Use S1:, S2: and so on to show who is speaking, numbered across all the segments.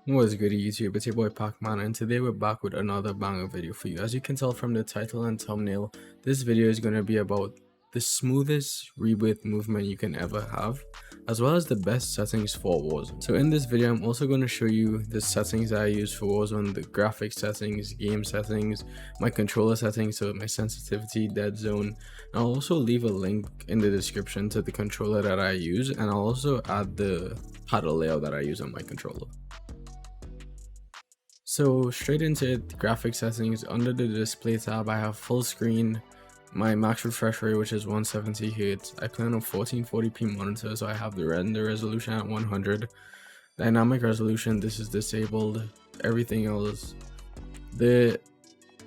S1: What's good YouTube, it's your boy Pacccmaan, and today we're back with another banger video for you. As you can tell from the title and thumbnail, this video is going to be about the smoothest rebirth movement you can ever have, as well as the best settings for Warzone. So in this video, I'm also going to show you the settings that I use for Warzone, the graphics settings, game settings, my controller settings, so my sensitivity, dead zone. I'll also leave a link in the description to the controller that I use, and I'll also add the paddle layout that I use on my controller. So straight into it, graphic settings. Under the display tab, I have full screen, my max refresh rate, which is 170Hz. I play on a 1440p monitor, so I have the render resolution at 100. Dynamic resolution, this is disabled. Everything else, the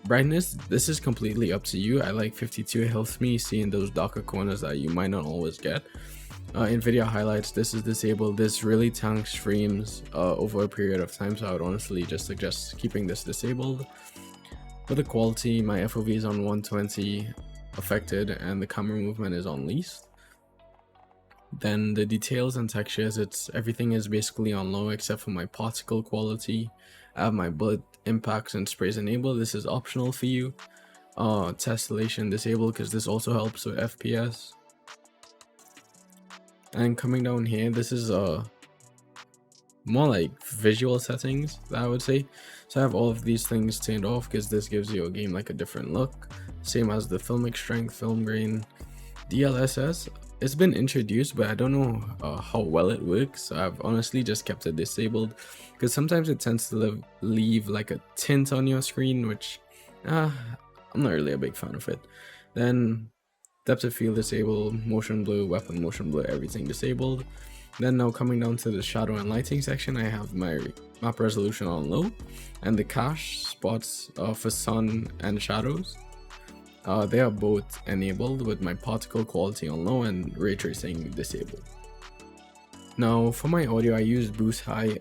S1: brightness, this is completely up to you. I like 52, it helps me see in those darker corners that you might not always get. NVIDIA highlights, this is disabled. This really tanks frames over a period of time, so I would honestly just suggest keeping this disabled. For the quality, my FOV is on 120 affected and the camera movement is on least. Then the details and textures, everything is basically on low except for my particle quality. I have my bullet impacts and sprays enabled. This is optional for you. Tessellation disabled because this also helps with FPS. And coming down here, this is more like visual settings that I would say. So I have all of these things turned off because this gives your game like a different look. Same as the filmic strength, film grain, DLSS. It's been introduced, but I don't know how well it works. So I've honestly just kept it disabled because sometimes it tends to leave like a tint on your screen, which I'm not really a big fan of it. Then depth of field disabled, motion blur, weapon motion blur, everything disabled. Then now coming down to the shadow and lighting section, I have my map resolution on low, and the cache spots for sun and shadows, they are both enabled with my particle quality on low and ray tracing disabled. Now for my audio, I use boost high.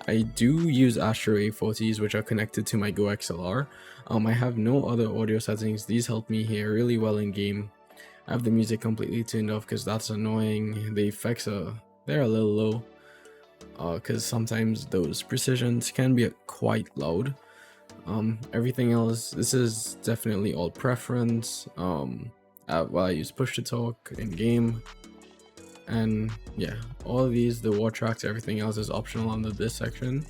S1: I do use Astro A40s, which are connected to my Go XLR. I have no other audio settings. These help me hear really well in game. I have the music completely turned off because that's annoying. The effects they're a little low because sometimes those precisions can be quite loud. Everything else, this is definitely all preference. While I use push to talk in game, and yeah, all of these, the war tracks, everything else is optional under this section.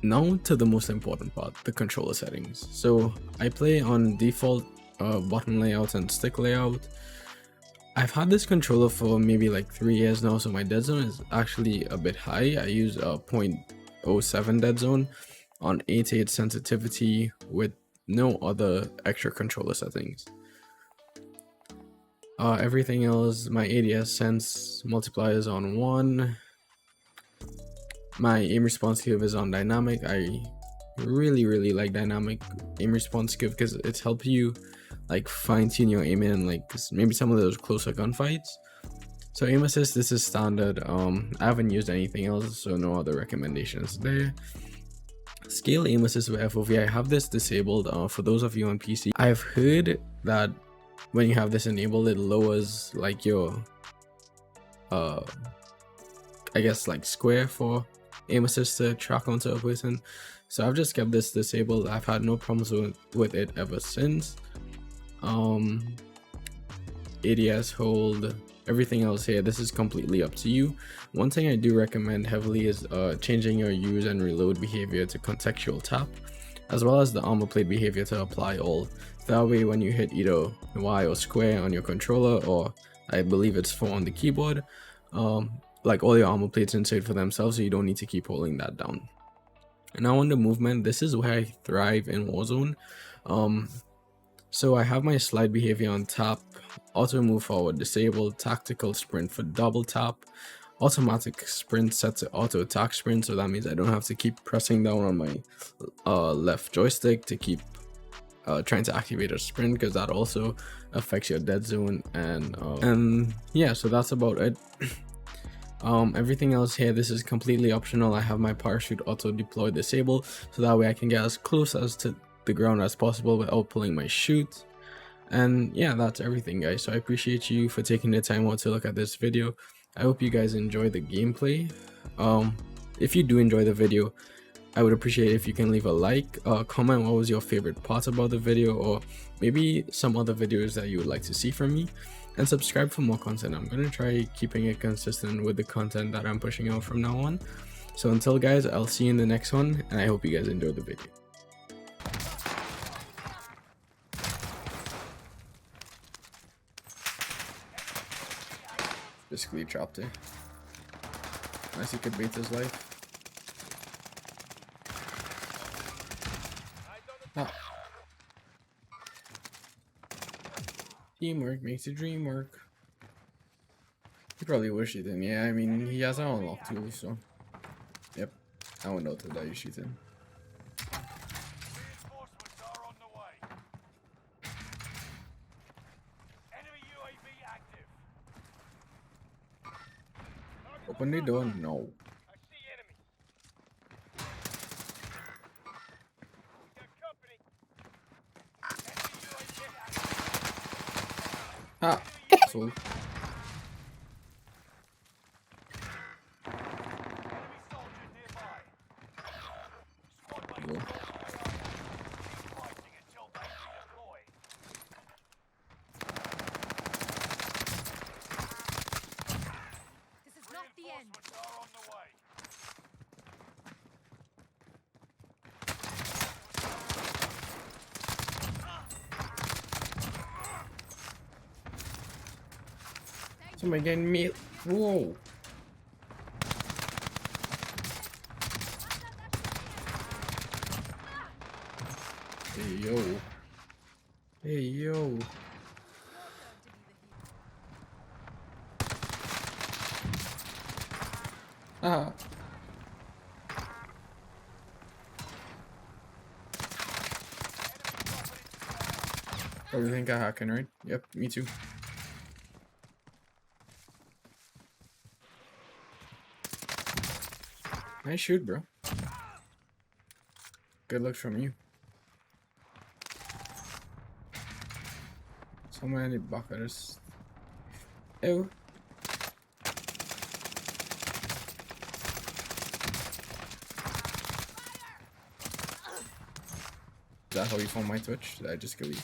S1: Now to the most important part, the controller settings. So I play on default button layout and stick layout. I've had this controller for maybe like 3 years now, so my dead zone is actually a bit high. I use a 0.07 dead zone on 8.8 sensitivity with no other extra controller settings. Everything else, my ADS sense multiplier is on 1. My aim response curve is on dynamic. I really like dynamic aim response curve because it's helped you like fine-tune your aim in like maybe some of those closer gunfights. So aim assist, this is standard. I haven't used anything else, so no other recommendations there. Scale aim assist with FOV, I have this disabled. For those of you on PC, I've heard that when you have this enabled, it lowers like your I guess like square for aim assist to track onto a person. So I've just kept this disabled. I've had no problems with it ever since. ADS hold, everything else here, this is completely up to you. One thing I do recommend heavily is changing your use and reload behavior to contextual tap, as well as the armor plate behavior to apply all. That way when you hit either Y or square on your controller, or I believe it's 4 on the keyboard, like all your armor plates insert for themselves, so you don't need to keep holding that down. And now on the movement, this is where I thrive in Warzone. So I have my slide behavior on tap, auto move forward disabled, tactical sprint for double tap, automatic sprint set to auto attack sprint, so that means I don't have to keep pressing down on my left joystick to keep trying to activate a sprint, because that also affects your dead zone. And yeah, so that's about it. Everything else here, this is completely optional. I have my parachute auto deploy disabled, so that way I can get as close as to the ground as possible without pulling my chute. And yeah, that's everything, guys. So I appreciate you for taking the time out to look at this video. I hope you guys enjoy the gameplay. if you do enjoy the video, I would appreciate if you can leave a like, comment what was your favorite parts about the video, or maybe some other videos that you would like to see from me, and subscribe for more content. I'm gonna try keeping it consistent with the content that I'm pushing out from now on. So until guys, I'll see you in the next one, and I hope you guys enjoyed the video. Basically chopped it. Nice, he could beat his life. Ah. Teamwork makes the dream work. He probably wish he didn't. Yeah, I mean, he has an unlock too, so. Yep. I won't know till that you shoot him.
S2: Reinforcements are on the way. Enemy UAV active.
S1: Open the door? No.
S2: I see enemy. We got company. Enemy UAV active.
S1: Ah. So.
S2: Enemy soldier nearby. Squad mates
S1: Go.
S2: keep fighting until they redeploy.
S3: This is not the end.
S2: Reinforcements are on the way.
S1: Somebody getting me. Whoa. Hey yo. Hey yo. Ah. Oh, you think I'm hacking, right? Yep, me too. Nice shoot, bro. Good luck from you. So many buckers. Ew. Is that how you found my Twitch? Did I just kill you?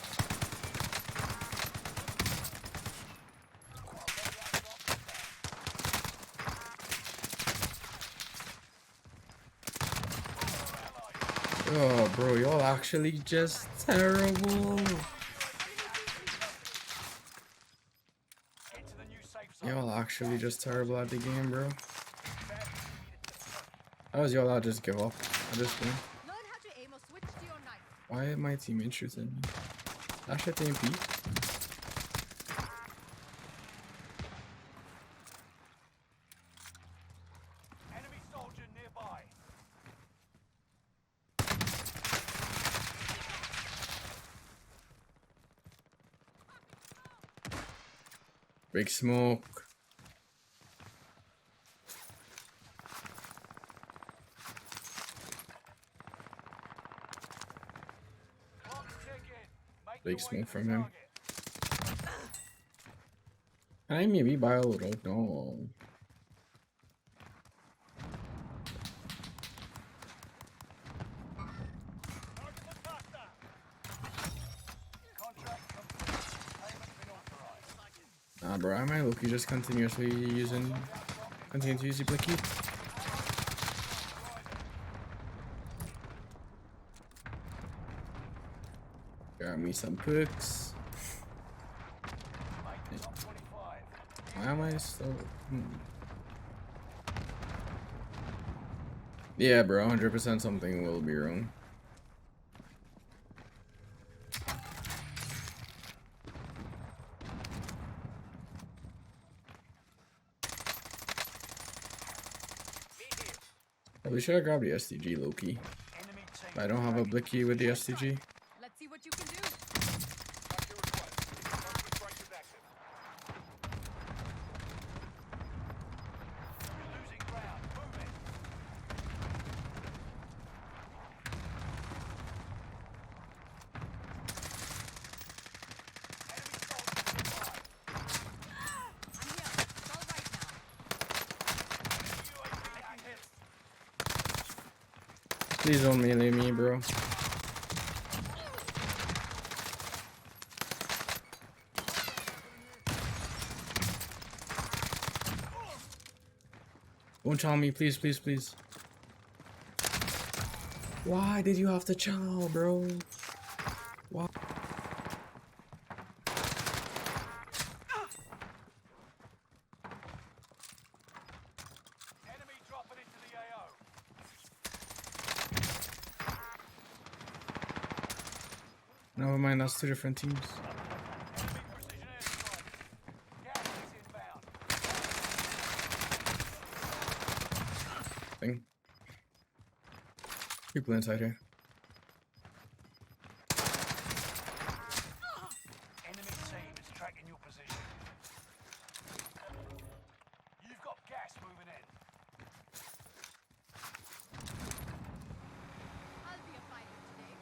S1: Oh, bro, y'all actually just terrible.
S2: Get to the new safe zone.
S1: Y'all actually just terrible at the game, bro. How was y'all just give up at this point?
S3: Learn how to aim or switch to your knife.
S1: Why am my teammate shooting me? That shit ain't peak.
S2: Enemy soldier nearby.
S1: Big smoke.
S2: Clock's ticking. Make
S1: Big
S2: your way
S1: smoke
S2: to
S1: from
S2: the
S1: him.
S2: target.
S1: Can I maybe buy a little? No.
S2: Target was hostile. Contract complete. Payment been authorized.
S1: Nah, bro. I might look-y just continue to use the blicky. Got me some perks.
S2: Mate, top 25.
S1: Why am I still? Yeah, bro. 100% something will be wrong. Probably should have grabbed the STG low-key.
S2: Enemy team.
S1: But I don't have a blicky with the STG.
S3: Let's see what you can do.
S2: Track your request. Contract strike is active. You're losing ground. Move it. Enemy soldier nearby.
S3: I'm here. It's all right now.
S2: UAV active.
S1: Please don't melee me, bro. Don't chow me, please, please, please. Why did you have to chow, bro? Why?
S2: Enemy dropping into the AO.
S1: Never mind, that's two different teams.
S2: Enemy precision airstrike. Gas is inbound.
S1: Thing. People inside here.
S2: Enemy team is tracking your position. You've got gas moving in.
S3: I'll be a fighter today.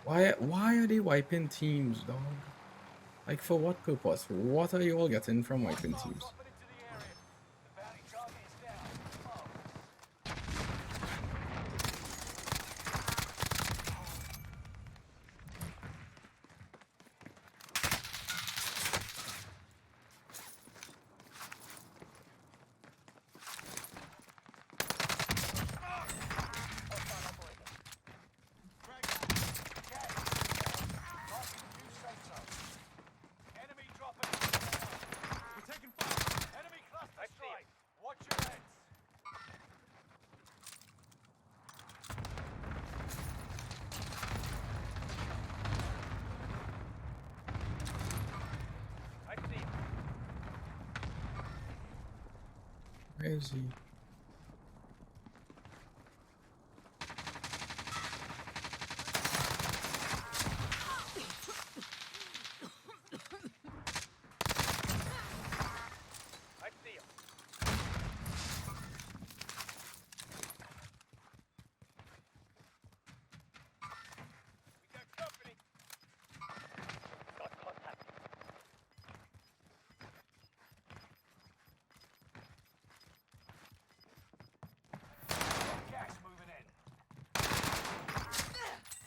S1: Why are they wiping teams, dog? Like for what purpose? What are you all getting from wiping teams?
S2: Dropping into the area. The bounty target is down. Oh. Enemy dropping into the AO. We're taking fire. Enemy cluster strike. Watch your heads. I see.
S1: Where is he?
S2: I see him. We got company. Got contact. Gas moving in.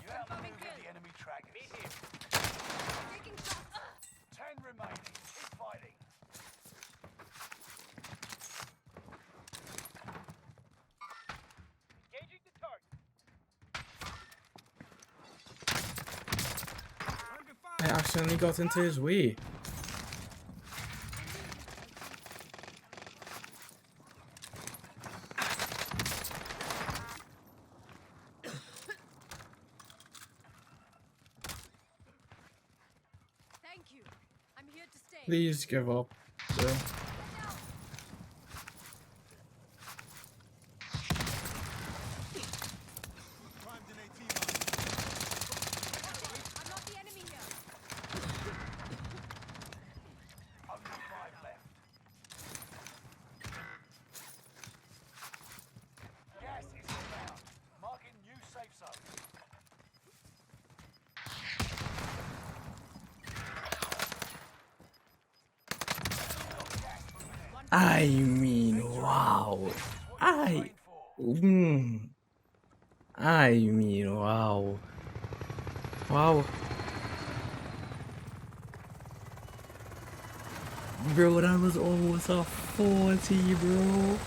S2: You outmaneuvered the enemy trackers. Meet here.
S3: Taking shots.
S2: 10 remaining. Keep fighting. Engaging the target.
S1: I accidentally got into his way.
S3: Thank you. I'm here to stay.
S1: Please give up, bro.
S3: I'm not the enemy here.
S2: Only 5 left. Gas is inbound. Marking new safe zone.
S1: I mean, wow. I mean, wow. Wow. Bro, that was almost a 40, bro.